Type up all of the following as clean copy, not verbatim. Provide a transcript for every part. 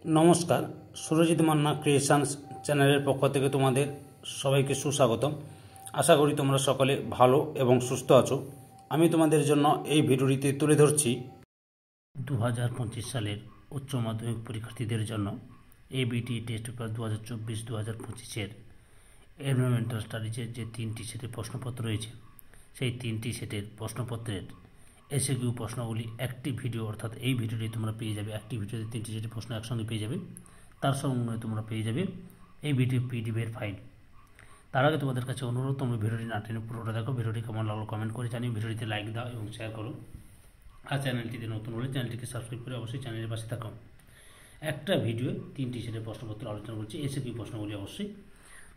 নমস্কার, সুরজিৎ মান্না ক্রিয়েশনস চ্যানেলের পক্ষ থেকে তোমাদের সবাইকে সুস্বাগতম। আশা করি তোমরা সকলে ভালো এবং সুস্থ আছো। আমি তোমাদের জন্য এই ভিডিওটিতে তুলে ধরছি 2025 সালের উচ্চ মাধ্যমিক পরীক্ষার্থীদের জন্য এবিটি টেস্ট পেপার 2024-2025 এনভায়রনমেন্টাল স্টাডিজের যে 3টি সেটের প্রশ্নপত্র রয়েছে, সেই 3টি সেটের প্রশ্নপত্রের এসএকিউ প্রশ্নগুলি একটি ভিডিও, অর্থাৎ এই ভিডিওটি তোমরা পেয়ে যাবে। একটি ভিডিওতে 3টি সেটের প্রশ্ন একসঙ্গে পেয়ে যাবে। তার সঙ্গে তোমরা পেয়ে যাবে এই ভিডিও পিডিএফের ফাইল। তার আগে তোমাদের কাছে অনুরোধ, তোমরা ভিডিওটি না টেনে পুরোটা দেখো। ভিডিওটি কেমন লাগলো কমেন্ট করে জানিও, ভিডিওটিতে লাইক দাও এবং শেয়ার করো। আর চ্যানেলটিতে নতুন হলে চ্যানেলটিকে সাবস্ক্রাইব করে অবশ্যই চ্যানেলের পাশে থাকো। একটা ভিডিও 3টি সেটের প্রশ্নপত্র আলোচনা করছি, এসএকিউ প্রশ্নগুলি অবশ্যই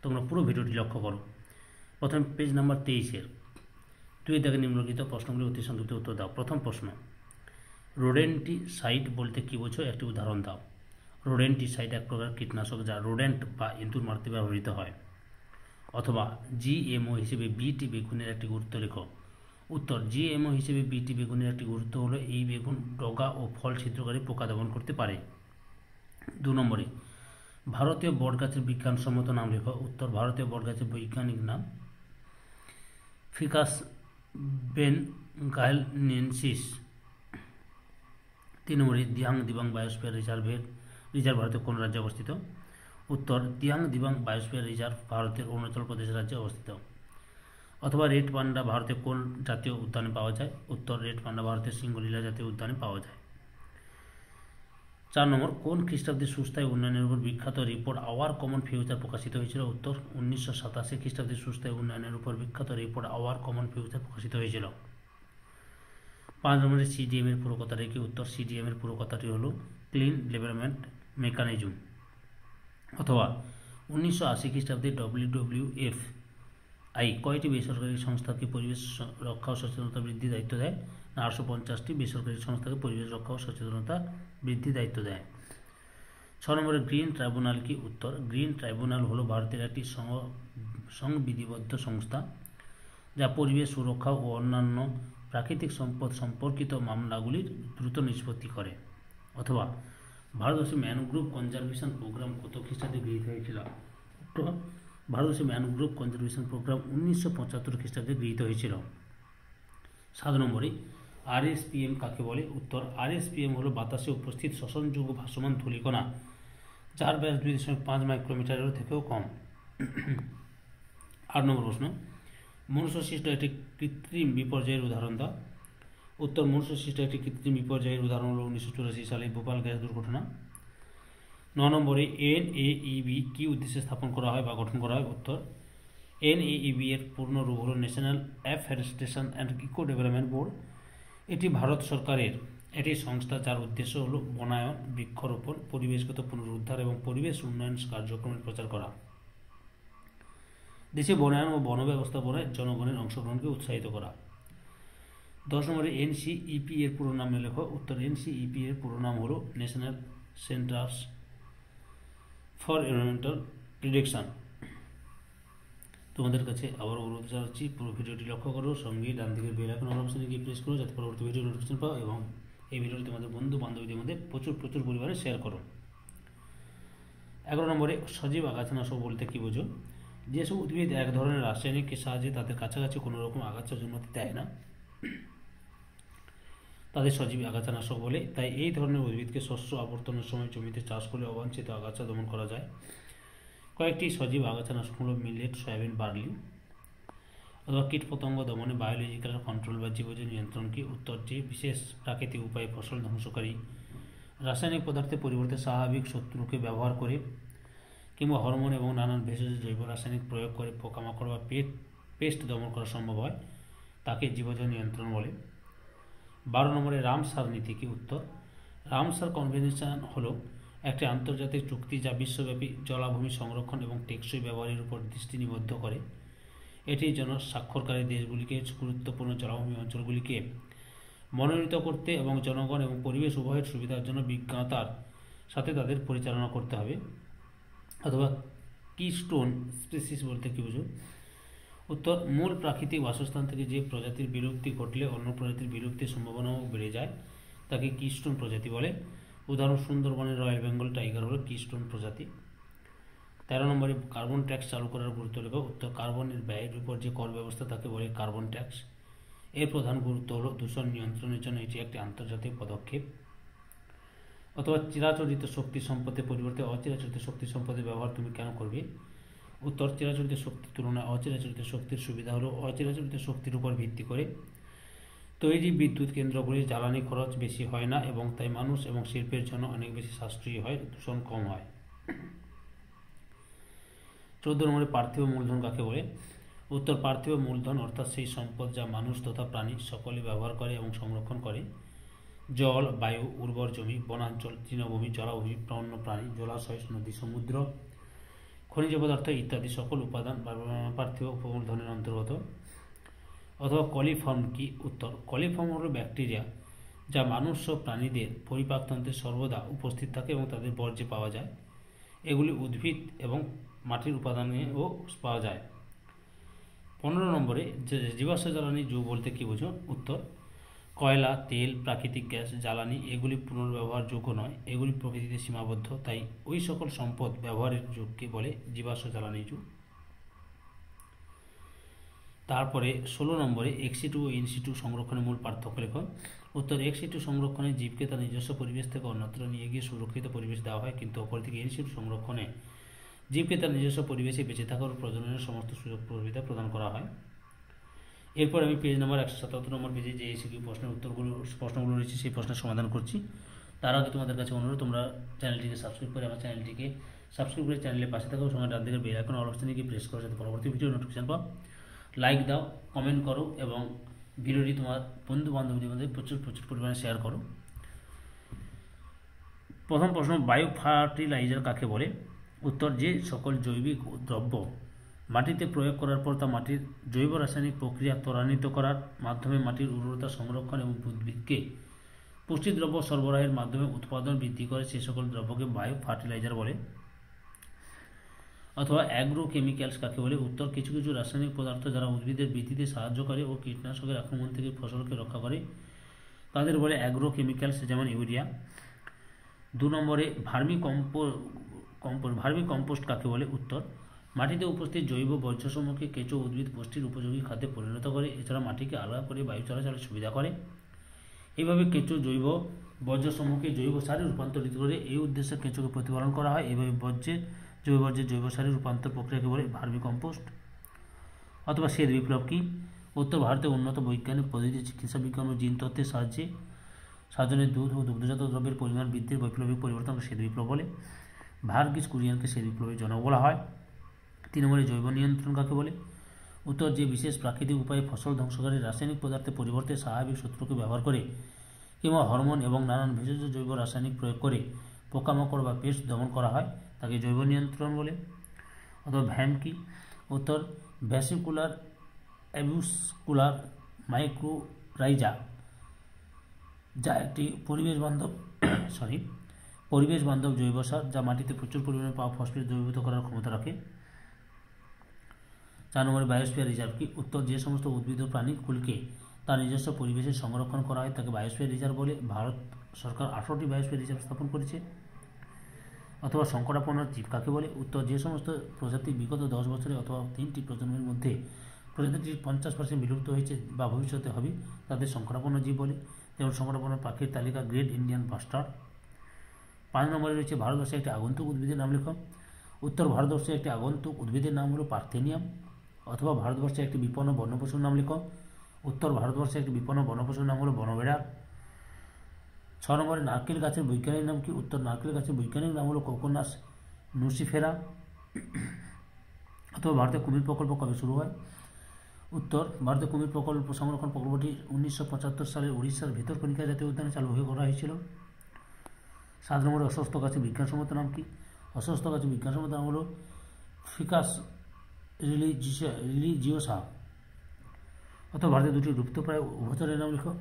তোমরা পুরো ভিডিওটি লক্ষ্য করো। প্রথম পেজ নাম্বার 23-এর 2 থেকে নিম্নলিখিত প্রশ্নগুলি অতি সংক্ষিপ্ত উত্তর দাও। প্রথম প্রশ্ন, রোডেন্টিসাইড বলতে কী বোঝো, একটি উদাহরণ দাও। রোডেন্টিসাইড এক প্রকার কীটনাশক যা রোডেন্ট বা ইঁদুর মারতে ব্যবহৃত হয়। অথবা জিএমও হিসেবে বিটি বেগুনের একটি গুরুত্ব লেখো। উত্তর, জিএমও হিসেবে বিটি বেগুনের একটি গুরুত্ব হলো এই বেগুন ডগা ও ফল ছিদ্রকারী পোকা দমন করতে পারে। 2 নম্বরে, ভারতীয় বটগাছের বিজ্ঞানসম্মত নাম লেখো। উত্তর, ভারতীয় বটগাছের বৈজ্ঞানিক নাম ফিকাস বেনগালেন্সিস। 3 নম্বরে, দিয়াং দিবাং বায়োস্ফিয়ার রিজার্ভ ভারতের কোন রাজ্যে অবস্থিত? উত্তর, দিয়াং দিবাং বায়োস্ফিয়ার রিজার্ভ ভারতের অরুণাচল প্রদেশ রাজ্যে অবস্থিত। অথবা রেড পান্ডা ভারতের কোন জাতীয় উদ্যানে পাওয়া যায়? উত্তর, রেড পান্ডা ভারতের সিংহলীলা জাতীয় উদ্যানে পাওয়া যায়। 4 নম্বর, কোন খ্রিস্টাব্দে সুস্থায়ী উন্নয়নের উপর বিখ্যাত রিপোর্ট আওয়ার কমন ফিউচার প্রকাশিত হয়েছিল? উত্তর, 1987 খ্রিস্টাব্দে সুস্থায়ী উন্নয়নের উপর বিখ্যাত রিপোর্ট আওয়ার কমন ফিউচার প্রকাশিত হয়েছিল। 5 নম্বরে, সিডিএম এর পুরো কথাটি কি? উত্তর, সিডিএম এর পুরো কথাটি হলো ক্লিন ডেভেলপমেন্ট মেকানিজম। অথবা 1980 খ্রিস্টাব্দে WWF কয়টি বেসরকারি সংস্থাকে পরিবেশ রক্ষা ও সচেতনতা বৃদ্ধির দায়িত্ব দেয়? না, 850টি বেসরকারি সংস্থাকে পরিবেশ রক্ষা ও সচেতনতা বৃদ্ধির দায়িত্ব দেয়। 6 নম্বরে, গ্রিন ট্রাইব্যুনাল কি? উত্তর, গ্রিন ট্রাইব্যুনাল হলো ভারতের একটি সংবিধিবদ্ধ সংস্থা যা পরিবেশ সুরক্ষা ও অন্যান্য প্রাকৃতিক সম্পদ সম্পর্কিত মামলাগুলির দ্রুত নিষ্পত্তি করে। অথবা ভারতবর্ষে ম্যানগ্রোভ কনজারভেশন প্রোগ্রাম কত খ্রিস্টাব্দে গৃহীত হয়েছিল? ভারতবর্ষে ম্যানগ্রোভ কনজারভেশন প্রোগ্রাম 1975 খ্রিস্টাব্দে গৃহীত হয়েছিল। 7 নম্বরে, আরএসপিএম কাকে বলে? উত্তর, আরএসপিএম হলো বাতাসে উপস্থিত শ্বসনযোগ্য ভাসমান ধূলিকণা যার ব্যাস 2.5 মাইক্রোমিটারের থেকেও কম। 8 নম্বর প্রশ্ন, মনুষ্যসৃষ্ট একটি কৃত্রিম বিপর্যয়ের উদাহরণ দাও। উত্তর, মনুষ্যসৃষ্ট একটি কৃত্রিম বিপর্যয়ের উদাহরণ হল 1984 সালে ভোপাল গ্যাস দুর্ঘটনা। 9 নম্বরে, এনএইবি কি উদ্দেশ্যে স্থাপন করা হয় বা গঠন করা হয়? উত্তর, এনএইবি এর পূর্ণ রূপ হল national afforestation and eco development board. এটি ভারত সরকারের একটি সংস্থা যার উদ্দেশ্য হল বনায়ন, বৃক্ষরোপণ, পরিবেশগত পুনরুদ্ধার এবং পরিবেশ উন্নয়ন কার্যক্রমের প্রচার করা। দেশে বনায়ন ও বন ব্যবস্থাপনায় জনগণের অংশগ্রহণকে উৎসাহিত করা। 10 নম্বরে, এনসিইপি এর পুরো নাম লেখো। উত্তর, এনসিইপি এর পুরো নাম হলো national centres for environmental prediction. তোমাদের কাছে আবার অনুরোধ জানাচ্ছি, পুরো ভিডিওটি লক্ষ্য করো, সঙ্গে ডান দিকের বেল আইকন অপশনে গিয়ে প্রেস করো যাতে পরবর্তী ভিডিও নোটিফিকেশন পাও এবং এই ভিডিওটি তোমাদের বন্ধু বান্ধবীদের মধ্যে প্রচুর পরিমাণে শেয়ার করো। 11 নম্বরে, সজীব আগাছানাশক বলতে কী বোঝো? যেসব উদ্ভিদ এক ধরনের রাসায়নিকের সাহায্যে তাদের কাছাকাছি কোনো রকম আগাছা জন্মাতে দেয় না তাদের সজীব আগাছানাশক বলে। তাই এই ধরনের উদ্ভিদকে শস্য আবর্তনের সময় জমিতে চাষ করলে অবাঞ্ছিত আগাছা দমন করা যায়। কয়েকটি সজীব আগাছানাশক হল মিলেট, সয়াবিন, বার্লি। অথবা কীটপতঙ্গ দমনে বায়োলজিক্যাল কন্ট্রোল বা জীবজ নিয়ন্ত্রণ কি? উত্তরটি, বিশেষ প্রাকৃতিক উপায়ে ফসল ধ্বংসকারী রাসায়নিক পদার্থের পরিবর্তে স্বাভাবিক শত্রুকে ব্যবহার করে কিংবা হরমোন এবং নানান ভেষজ জৈব রাসায়নিক প্রয়োগ করে পোকামাকড় বা পেস্ট দমন করা সম্ভব হয়, তাকে জীবজ নিয়ন্ত্রণ বলে। 12 নম্বরে, রামসার নীতি কি? উত্তর, রামসার কনভেনশন হলো একটি আন্তর্জাতিক চুক্তি যা বিশ্বব্যাপী জলাভূমি সংরক্ষণ এবং টেকসই ব্যবহারের উপর দৃষ্টি নিবদ্ধ করে। এটির জন্য স্বাক্ষরকারী দেশগুলিকে গুরুত্বপূর্ণ জলাভূমি অঞ্চলগুলিকে মনোনীত করতে এবং জনগণ এবং পরিবেশ উভয়ের সুবিধার জন্য বিজ্ঞতার সাথে তাদের পরিচালনা করতে হবে। অথবা কিস্টোন স্পিসিস বলতে কী বোঝো? উত্তর, মূল প্রাকৃতিক বাসস্থান থেকে যে প্রজাতির বিলুপ্তি ঘটলে অন্য প্রজাতির বিলুপ্তির সম্ভাবনাও বেড়ে যায় তাকে কিস্টোন প্রজাতি বলে। উদাহরণ সুন্দরবনের রয়্যাল বেঙ্গল টাইগার হলো কিস্টোন প্রজাতি। 13 নম্বরে কার্বন ট্যাক্স চালু করার গুরুত্ব লেখো। উত্তর, কার্বনের ব্যয়ের উপর যে কর ব্যবস্থা তাকে বলে কার্বন ট্যাক্স। এর প্রধান গুরুত্ব হলো দূষণ নিয়ন্ত্রণের জন্য এটি একটি আন্তর্জাতিক পদক্ষেপ। অথবা চিরাচরিত শক্তি সম্পদের পরিবর্তে অচিরাচরিত শক্তি সম্পদের ব্যবহার তুমি কেন করবে? উত্তর, চিরাচরিত শক্তির তুলনায় অচিরাচরিত শক্তির সুবিধা হলো অচিরাচরিত শক্তির উপর ভিত্তি করে তৈরি বিদ্যুৎ কেন্দ্রগুলির জ্বালানি খরচ বেশি হয় না এবং তাই মানুষ এবং শিল্পের জন্য অনেক বেশি সাশ্রয়ী হয়, দূষণ কম হয়। 14 নম্বরে পার্থিব মূলধন কাকে বলে? উত্তর, পার্থিব মূলধন অর্থাৎ সেই সম্পদ যা মানুষ তথা প্রাণী সকলে ব্যবহার করে এবং সংরক্ষণ করে। জল, বায়ু, উর্বর জমি, বনাঞ্চল, তৃণভূমি, জলাভূমি, বন্য প্রাণী, জলাশয়, নদী, সমুদ্র, খনিজ পদার্থ ইত্যাদি সকল উপাদান পার্থিব মূলধনের অন্তর্গত। অথবা কলিফর্ম কি? উত্তর, কলিফর্ম হল ব্যাকটেরিয়া যা মানুষ ও প্রাণীদের পরিপাকতন্ত্রে সর্বদা উপস্থিত থাকে এবং তাদের বর্জ্যে পাওয়া যায়। এগুলি উদ্ভিদ এবং মাটির উপাদানেও পাওয়া যায়। 15 নম্বরে জীবাশ্ম জ্বালানি যৌগ বলতে কী বোঝো? উত্তর, কয়লা, তেল, প্রাকৃতিক গ্যাস, জ্বালানি এগুলি পুনর্ব্যবহারযোগ্য নয়, এগুলি প্রকৃতিতে সীমাবদ্ধ, তাই ওই সকল সম্পদ ব্যবহারের যুগকে বলে জীবাশ্ম জ্বালানি যুগ। তারপরে 16 নম্বরে এক্সিটু ও ইনসিটু সংরক্ষণের মূল পার্থক্য লেখ। উত্তর, এক্সিটু সংরক্ষণে জীবকে তার নিজস্ব পরিবেশ থেকে অন্যত্র নিয়ে গিয়ে সুরক্ষিত পরিবেশ দেওয়া হয়, কিন্তু অপরদিকে ইনসিটু সংরক্ষণে জীবকে তার নিজস্ব পরিবেশে বেঁচে থাকার ও প্রজননের সমস্ত সুযোগ সুবিধা প্রদান করা হয়। এরপর আমি পেজ নাম্বার 177 নম্বর পেজে যে এসিকিউ প্রশ্নগুলো রয়েছে সেই প্রশ্নের সমাধান করছি। তার আগে তোমাদের কাছে অনুরোধ, তোমরা চ্যানেলটিকে সাবস্ক্রাইব করে আমার চ্যানেলটিকে সাবস্ক্রাইব করে চ্যানেলের পাশে থাকো, সঙ্গে ডান দিকের বেল আইকন অল অপশনে গিয়ে প্রেস করো যাতে পরবর্তী ভিডিও নোটিফিকেশন পাও। লাইক দাও, কমেন্ট করো এবং ভিডিওটি তোমার বন্ধু বান্ধবীদের মধ্যে প্রচুর পরিমাণে শেয়ার করো। প্রথম প্রশ্ন, বায়ো ফার্টিলাইজার কাকে বলে? উত্তর, যে সকল জৈবিক দ্রব্য মাটিতে প্রয়োগ করার পর তা মাটির জৈব রাসায়নিক প্রক্রিয়া ত্বরান্বিত করার মাধ্যমে মাটির উর্বরতা সংরক্ষণ এবং উদ্ভিদকে পুষ্টিদ্রব্য সরবরাহের মাধ্যমে উৎপাদন বৃদ্ধি করে সে সকল দ্রব্যকে বায়ো ফার্টিলাইজার বলে। অথবা অ্যাগ্রো কেমিক্যালস কাকে বলে? উত্তর, কিছু কিছু রাসায়নিক পদার্থ যারা উদ্ভিদের বৃদ্ধিতে সাহায্য করে ও কীটনাশকের আক্রমণ থেকে ফসলকে রক্ষা করে তাদের বলে অ্যাগ্রো কেমিক্যালস, যেমন ইউরিয়া। 2 নম্বরে ভার্মি কম্পোস্ট কাকে বলে? উত্তর, মাটিতে উপস্থিত জৈব বর্জ্যসমূহকে কেঁচো উদ্ভিদ পুষ্টির উপযোগী খাদ্যে পরিণত করে, এছাড়া মাটিকে আলাদা করে বায়ু চলাচলের সুবিধা করে। এইভাবে কেঁচো জৈব বর্জ্যসমূহকে জৈব সারে রূপান্তরিত করে, এই উদ্দেশ্যে কেঁচোকে প্রতিপালন করা হয়। এইভাবে জৈব বর্জ্যের জৈব সারে রূপান্তর প্রক্রিয়াকে বলে ভার্মি কম্পোস্ট। অথবা শ্বেত বিপ্লব কি? উত্তর, ভারতে উন্নত বৈজ্ঞানিক পদ্ধতি, চিকিৎসা বিজ্ঞান ও জিন তত্ত্বের সাহায্যে সাধারণ দুধ ও দুগ্ধজাত দ্রব্যের পরিমাণ বৃদ্ধির বৈপ্লবিক পরিবর্তনকে শ্বেত বিপ্লব বলে। ভার্গিস কুরিয়ানকে শ্বেত বিপ্লবের জনক বলা হয়। 3 নম্বরে জৈব নিয়ন্ত্রণ কাকে বলে? উত্তর, যে বিশেষ প্রাকৃতিক উপায়ে ফসল ধ্বংসকারী রাসায়নিক পদার্থের পরিবর্তে স্বাভাবিক শত্রুকে ব্যবহার করে কিংবা হরমোন এবং নানান ভেষজ জৈব রাসায়নিক প্রয়োগ করে পোকামাকড় বা পেস্ট দমন করা হয় তাকে জৈব নিয়ন্ত্রণ বলে। অথবা ভ্যাম কি? উত্তর, ভ্যাসিকুলার অ্যাবিউসকুলার মাইক্রোরাইজা, যা একটি পরিবেশ বান্ধব জৈব সার যা মাটিতে প্রচুর পরিমাণে পাওয়া ফসফেট দ্রবীভূত করার ক্ষমতা রাখে। 4 নম্বরে বায়োস্ফিয়ার রিজার্ভ কি? উত্তর, যে সমস্ত উদ্ভিদ ও প্রাণীকুলকে তার নিজস্ব পরিবেশে সংরক্ষণ করা হয় তাকে বায়োস্ফিয়ার রিজার্ভ বলে। ভারত সরকার 18টি বায়োস্ফিয়ার রিজার্ভ স্থাপন করেছে। অথবা সংকটাপন্ন জীব কাকে বলে? উত্তর, যে সমস্ত প্রজাতি বিগত 10 বছরে অথবা 3টি প্রজন্মের মধ্যে প্রজাতিটির 50% বিলুপ্ত হয়েছে বা ভবিষ্যতে হবে তাদের সংকটাপন্ন জীব বলে। যেমন সংকটাপন্ন পাখির তালিকা গ্রেট ইন্ডিয়ান বাস্টার্ড। 5 নম্বরে রয়েছে ভারতবর্ষে একটি আগন্তুক উদ্ভিদের নাম লেখ। উত্তর, ভারতবর্ষে একটি আগন্তুক উদ্ভিদের নাম হলো পার্থেনিয়াম। অথবা ভারতবর্ষে একটি বিপন্ন বন্যপশুর নাম লেখ। উত্তর, ভারতবর্ষে একটি বিপন্ন বন্যপশুর নাম হলো বনবেড়াল। 6 নম্বরে নারকেল গাছের বৈজ্ঞানিক নাম কি? উত্তর, নারকেল গাছের বৈজ্ঞানিক নাম হলো কোকোনাস নুসিফেরা। অথবা ভারতে কুমির প্রকল্প কবে শুরু হয়? উত্তর, ভারতে কুমির প্রকল্প সংরক্ষণ প্রকল্পটি 1975 সালে উড়িষ্যার ভিতরকনিকা জাতীয় উদ্যানে চালু করা হয়েছিল। 7 নম্বরে অশ্বস্থ গাছের বিজ্ঞানসম্মত নাম কি? অশ্বস্থ গাছের বিজ্ঞানসম্মত নাম হলো ফিকাস রিলিজিওসা। অথবা ভারতে দুটি লুপ্তপ্রায় উভচরের নাম লেখো।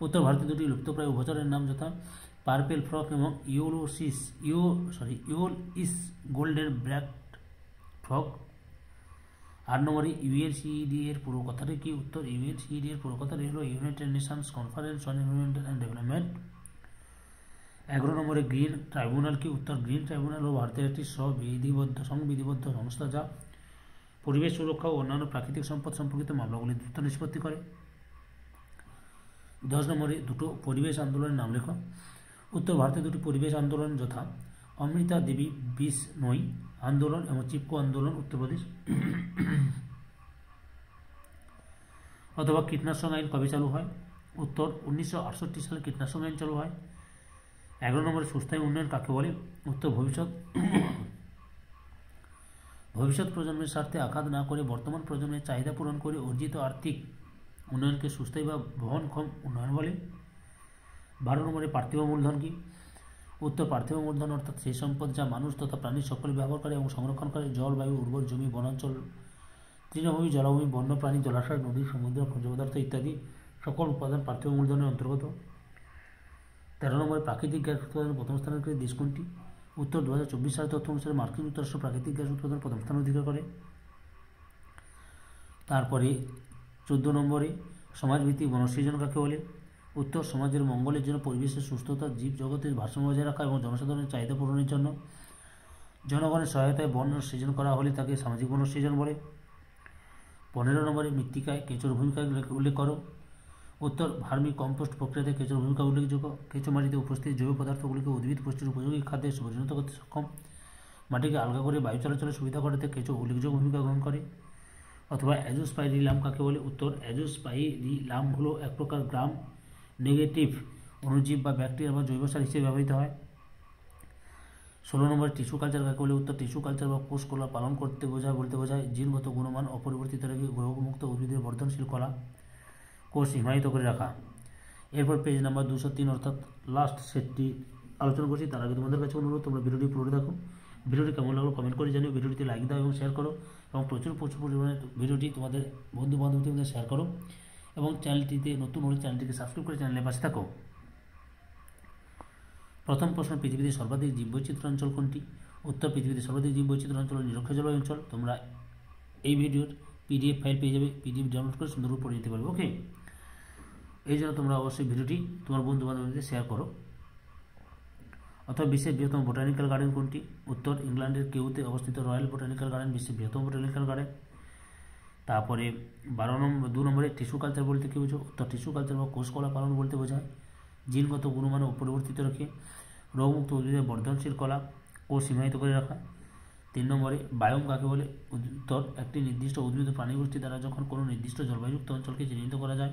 উত্তর ভারতে দুটি লুপ্তপ্রায় উভচরের নাম যথা পার্পেল ফ্রক এবং ইউল ইস গোল্ডেন ব্ল্যাক ফ্রক। 8 নম্বরে ইউএনসিইডি এর পুরো কথাটি কি? উত্তর ইউএনসিইডি এর পুরো কথাটি হলো United Nations conference on environment and development. 11 নম্বরে গ্রিন ট্রাইব্যুনাল কি? উত্তর গ্রিন ট্রাইব্যুনাল হল ভারতের একটি সংবিধিবদ্ধ সংস্থা যা পরিবেশ সুরক্ষা ও অন্যান্য প্রাকৃতিক সম্পদ সম্পর্কিত মামলাগুলি দ্রুত নিষ্পত্তি করে। 10 নম্বরে দুটো পরিবেশ আন্দোলনের নাম লেখো। উত্তর ভারতের দুটি পরিবেশ আন্দোলন যথা অমৃতা দেবী বিষ্ণোই আন্দোলন এবং চিপকো আন্দোলন উত্তরপ্রদেশ। অথবা কীটনাশক আইন কবে চালু হয়? উত্তর 1968 সালে কীটনাশক আইন চালু হয়। 11 নম্বরে সুস্থায়ী উন্নয়ন কাকে বলে? উত্তর ভবিষ্যৎ প্রজন্মের স্বার্থে আঘাত না করে বর্তমান প্রজন্মের চাহিদা পূরণ করে অর্জিত আর্থিক উন্নয়নকে সুস্থায়ী বা বহনক্ষম উন্নয়ন বলে। 12 নম্বরে পার্থিব মূলধন কি? উত্তর পার্থিব মূলধন অর্থাৎ সেই সম্পদ যা মানুষ তথা প্রাণী সকলে ব্যবহার করে এবং সংরক্ষণ করে। জল, বায়ু, উর্বর জমি, বনাঞ্চল, তৃণভূমি, জলাভূমি, বন্যপ্রাণী, জলাশয়, নদী, সমুদ্র, খনিজ পদার্থ ইত্যাদি সকল উপাদান পার্থিব মূলধনের অন্তর্গত। 13 নম্বরে প্রাকৃতিক গ্যাস উৎপাদনের প্রথম স্থানের দেশ কোনটি? উত্তর 2024 সালের তথ্য অনুসারে মার্কিন যুক্তরাষ্ট্র প্রাকৃতিক গ্যাস উৎপাদনের প্রথম স্থান অধিকার করে। তারপরে 14 নম্বরে সমাজভিত্তিক বনসৃজন কাকে বলে? উত্তর সমাজের মঙ্গলের জন্য, পরিবেশের সুস্থতা, জীব জগতের ভারসাম্য বজায় রাখা এবং জনসাধারণের চাহিদা পূরণের জন্য জনগণের সহায়তায় বন সৃজন করা হলে তাকে সামাজিক বনসৃজন বলে। 15 নম্বরে মৃত্তিকায় কেঁচোর ভূমিকা উল্লেখ করো। উত্তর ভার্মি কম্পোস্ট প্রক্রিয়াতে কেঁচোর ভূমিকা উল্লেখযোগ্য। কেঁচো মাটিতে উপস্থিত জৈব পদার্থগুলিকে উদ্ভিদ পুষ্টির উপযোগী খাদ্যে পরিণত করতে সক্ষম। মাটিকে আলগা করে বায়ু চলাচলের সুবিধা করাতে কেঁচো উল্লেখযোগ্য ভূমিকা গ্রহণ করে। অথবা অ্যাজোস্পাইরিলাম কাকে বলে? উত্তর অ্যাজোস্পাইরিলাম হলো এক প্রকার গ্রাম নেগেটিভ অণুজীব বা ব্যাকটেরিয়া বা জৈব সার হিসেবে ব্যবহৃত হয়। 16 নম্বরে টিস্যু কালচার কাকে বলে? উত্তর টিস্যু কালচার বা কোষ কলা পালন বলতে বোঝায় জিনগত গুণমান অপরিবর্তিত রেখে গ্রহমুক্ত উদ্ভিদের বর্ধনশীল কলা কোষ হিমায়িত করে রাখা। এরপর পেজ নাম্বার 203 অর্থাৎ লাস্ট সেটটি আলোচনা করছি। তার আগে তোমাদের কাছে অনুরোধ, তোমরা ভিডিওটি পুরো দেখো। ভিডিওটি কেমন লাগলো কমেন্ট করে জানিও। ভিডিওটিতে লাইক দাও এবং শেয়ার করো এবং প্রচুর পরিমাণে ভিডিওটি তোমাদের বন্ধু বান্ধবদের মধ্যে শেয়ার করো এবং চ্যানেলটিতে নতুন হলে চ্যানেলটিকে সাবস্ক্রাইব করে চ্যানেলের পাশে থাকো। প্রথম প্রশ্ন, পৃথিবীতে সর্বাধিক জীববৈচিত্র্য অঞ্চল কোনটি? উত্তর পৃথিবীতে সর্বাধিক জীববৈচিত্র্য অঞ্চল নিরক্ষ জলবায়ু অঞ্চল। তোমরা এই ভিডিওর PDF ফাইল পেয়ে যাবে, PDF ডাউনলোড করে সুন্দরভাবে পড়ে নিতে পারবে। ওকে, এই জন্য তোমরা অবশ্যই ভিডিওটি তোমার বন্ধু বান্ধবদের শেয়ার করো। অথবা বিশ্বের বৃহত্তম বোটানিক্যাল গার্ডেন কোনটি? উত্তর ইংল্যান্ডের কেউতে অবস্থিত রয়্যাল বোটানিক্যাল গার্ডেন বিশ্বের বৃহত্তম বোটানিক্যাল গার্ডেন। তারপরে 2 নম্বরে টিস্যু কালচার বলতে কী বোঝো? উত্তর টিস্যু কালচার বা কোষ কলা পালন বলতে বোঝায় জিনগত গুণমান অপরিবর্তিত রেখে রোগমুক্ত উদ্ভিদের বর্ধনশীল কলা কোষ সীমায়িত করে রাখা। 3 নম্বরে বায়োম কাকে বলে? উত্তর একটি নির্দিষ্ট উদ্ভিদ প্রাণীগোষ্ঠী দ্বারা যখন কোনো নির্দিষ্ট জলবায়ুযুক্ত অঞ্চলকে চিহ্নিত করা যায়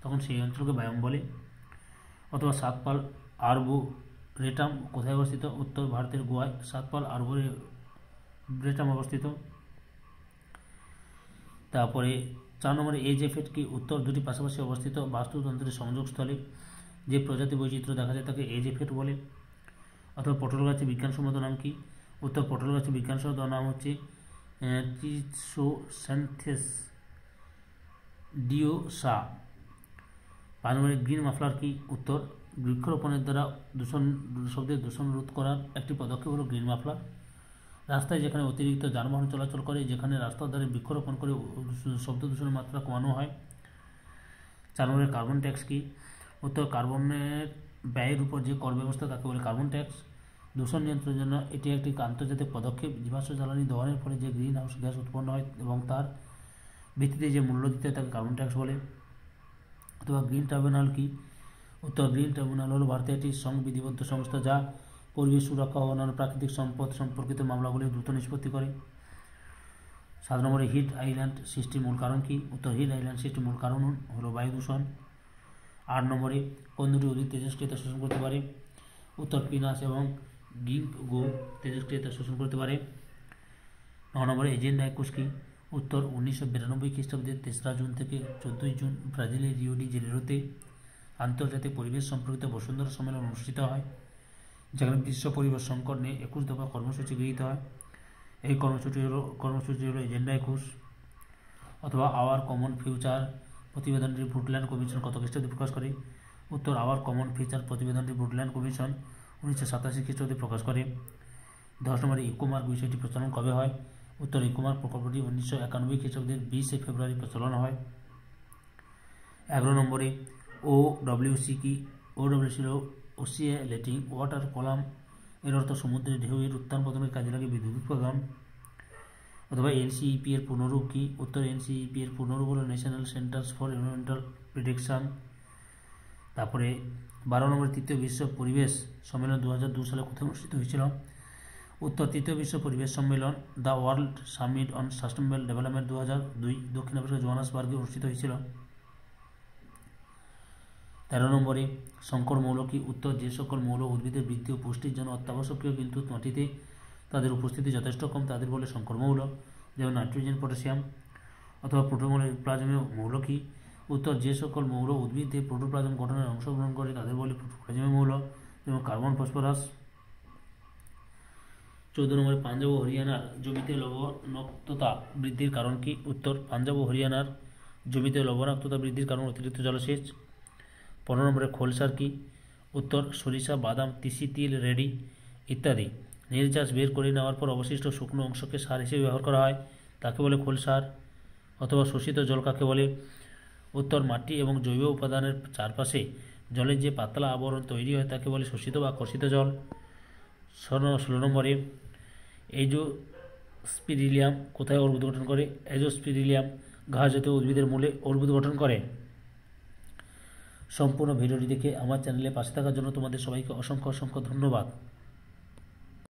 তখন সেই অঞ্চলকে বায়োম বলে। অথবা সাতপাল আর্বোরেটাম কোথায় অবস্থিত? উত্তর ভারতের গোয়ায় সাতপাল আর্বোরেটাম অবস্থিত। তারপরে 4 নম্বরে এজ এফেক্ট কি? উত্তর দুটি পাশাপাশি অবস্থিত বাস্তুতন্ত্রের সংযোগস্থলে যে প্রজাতি বৈচিত্র্য দেখা যায় তাকে এজ এফেক্ট বলে। অথবা পটল গাছের বিজ্ঞানসম্মত নাম কি? উত্তর পটল গাছের বিজ্ঞানসম্মত নাম হচ্ছে ট্রিসোস্যান্থেস ডিওসা। 5 নম্বরে গ্রিন মাফলার কি? উত্তর বৃক্ষরোপণের দ্বারা শব্দের দূষণ রোধ করার একটি পদক্ষেপ হলো গ্রিন মাফলার। রাস্তায় যেখানে অতিরিক্ত যানবাহন চলাচল করে যেখানে রাস্তার ধারে বৃক্ষরোপণ করে শব্দ দূষণের মাত্রা কমানো হয়। 4 নম্বরে কার্বন ট্যাক্স কি? উত্তর কার্বনের ব্যয়ের উপর যে কর ব্যবস্থা তাকে বলে কার্বন ট্যাক্স। দূষণ নিয়ন্ত্রণের জন্য এটি একটি আন্তর্জাতিক পদক্ষেপ। জীবাশ্ম জ্বালানি দহনের ফলে যে গ্রিন হাউস গ্যাস উৎপন্ন হয় এবং তার ভিত্তিতে যে মূল্য দিতে হয় তাকে কার্বন ট্যাক্স বলে। অথবা গ্রিন ট্রাইব্যুনাল কি? উত্তর গ্রিন ট্রাইব্যুনাল হল ভারতের একটি সংবিধিবদ্ধ সংস্থা যা পরিবেশ সুরক্ষা ও অন্যান্য প্রাকৃতিক সম্পদ সম্পর্কিত মামলাগুলি দ্রুত নিষ্পত্তি করে। 7 নম্বরে হিট আইল্যান্ড সৃষ্টির মূল কারণ কি? উত্তর হিট আইল্যান্ড সৃষ্টির মূল কারণ হলো বায়ু দূষণ। 8 নম্বরে কোন দুটি উদ্ভিদ তেজস্ক্রিয়তা শোষণ করতে পারে? উত্তর পিনাস এবং গিঙ্কগো তেজস্ক্রিয়তা শোষণ করতে পারে। 9 নম্বরে এজেন্ডা 21 কি? উত্তর 1992 খ্রিস্টাব্দের 3রা জুন থেকে 14ই জুন ব্রাজিলের রিও ডি জেনেরোতে আন্তর্জাতিক পরিবেশ সম্পর্কিত বসুন্ধরা সম্মেলন অনুষ্ঠিত হয় যেখানে বিশ্ব পরিবেশ সংকট নিয়ে 21 দফা কর্মসূচি গৃহীত হয়। এই কর্মসূচি হলো এজেন্ডা 21। অথবা আওয়ার কমন ফিউচার প্রতিবেদনটি ব্রুটল্যান্ড কমিশন কত খ্রিস্টাব্দে প্রকাশ করে? উত্তর আওয়ার কমন ফিউচার প্রতিবেদনটি ব্রুটল্যান্ড কমিশন 1987 খ্রিস্টাব্দে প্রকাশ করে। 10 নম্বরে ইকোমার্ক বিষয়টি প্রচলন কবে হয়? উত্তর ইকোমার প্রকল্পটি 1991 খ্রিস্টাব্দের 20 ফেব্রুয়ারি প্রচলন হয়। 11 নম্বরে OWC কি? OWC হল ওসিলেটিং ওয়াটার কলাম, এর অর্থ সমুদ্রের ঢেউয়ের উত্থান পতনের কাজে লাগে বিদ্যুৎ উৎপাদন। অথবা NCEP এর পুনরূপ কি? উত্তর NCEP এর পুনরূপ হল national centres for environmental protection. তারপরে 12 নম্বরে তৃতীয় বিশ্ব পরিবেশ সম্মেলন 2002 সালে কোথায় অনুষ্ঠিত হয়েছিল? উত্তর তৃতীয় বিশ্ব পরিবেশ সম্মেলন the world summit on sustainable development 2002 দক্ষিণ আফ্রিকার জোহান্সবার্গে অনুষ্ঠিত হয়েছিল। 13 নম্বরে সংকর মৌল কি? উত্তর যে সকল মৌল উদ্ভিদের বৃদ্ধি ও পুষ্টির জন্য অত্যাবশ্যকীয় কিন্তু মাটিতে তাদের উপস্থিতি যথেষ্ট কম তাদের বলে সংকর মৌল, যেমন নাইট্রোজেন, পটাশিয়াম। অথবা প্রোটোপ্লাজমীয় মৌল কি? উত্তর যে সকল মৌল উদ্ভিদে প্রোটোপ্লাজম গঠনে অংশগ্রহণ করে তাদের বলে প্রোটোপ্লাজমীয় মৌল, যেমন কার্বন, ফসফরাস। 14 নম্বরে পাঞ্জাব ও হরিয়ানার জমিতে লবণাক্ততা বৃদ্ধির কারণ কি? উত্তর পাঞ্জাব ও হরিয়ানার জমিতে লবণাক্ততা বৃদ্ধির কারণ অতিরিক্ত জলসেচ। 15 নম্বরে খোলসার কি? উত্তর সরিষা, বাদাম, তিসি, তিল, রেডি ইত্যাদি নির্যাস বের করে নেওয়ার পর অবশিষ্ট শুকনো অংশকে সার হিসেবে ব্যবহার করা হয়, তাকে বলে খোলসার। অথবা শোষিত জল কাকে বলে? উত্তর মাটি এবং জৈব উপাদানের চারপাশে জলের যে পাতলা আবরণ তৈরি হয় তাকে বলে শোষিত বা কষিত জল। 16 নম্বরে এজোস্পিরিলিয়াম কোথায় অর্বুদ গঠন করে? এজোস্পিরিলিয়াম ঘাস জাতীয় উদ্ভিদের মূলে অর্বুদ গঠন করে। সম্পূর্ণ ভিডিওটি দেখে আমার চ্যানেলে পাশে থাকার জন্য তোমাদের সবাইকে অসংখ্য অসংখ্য ধন্যবাদ।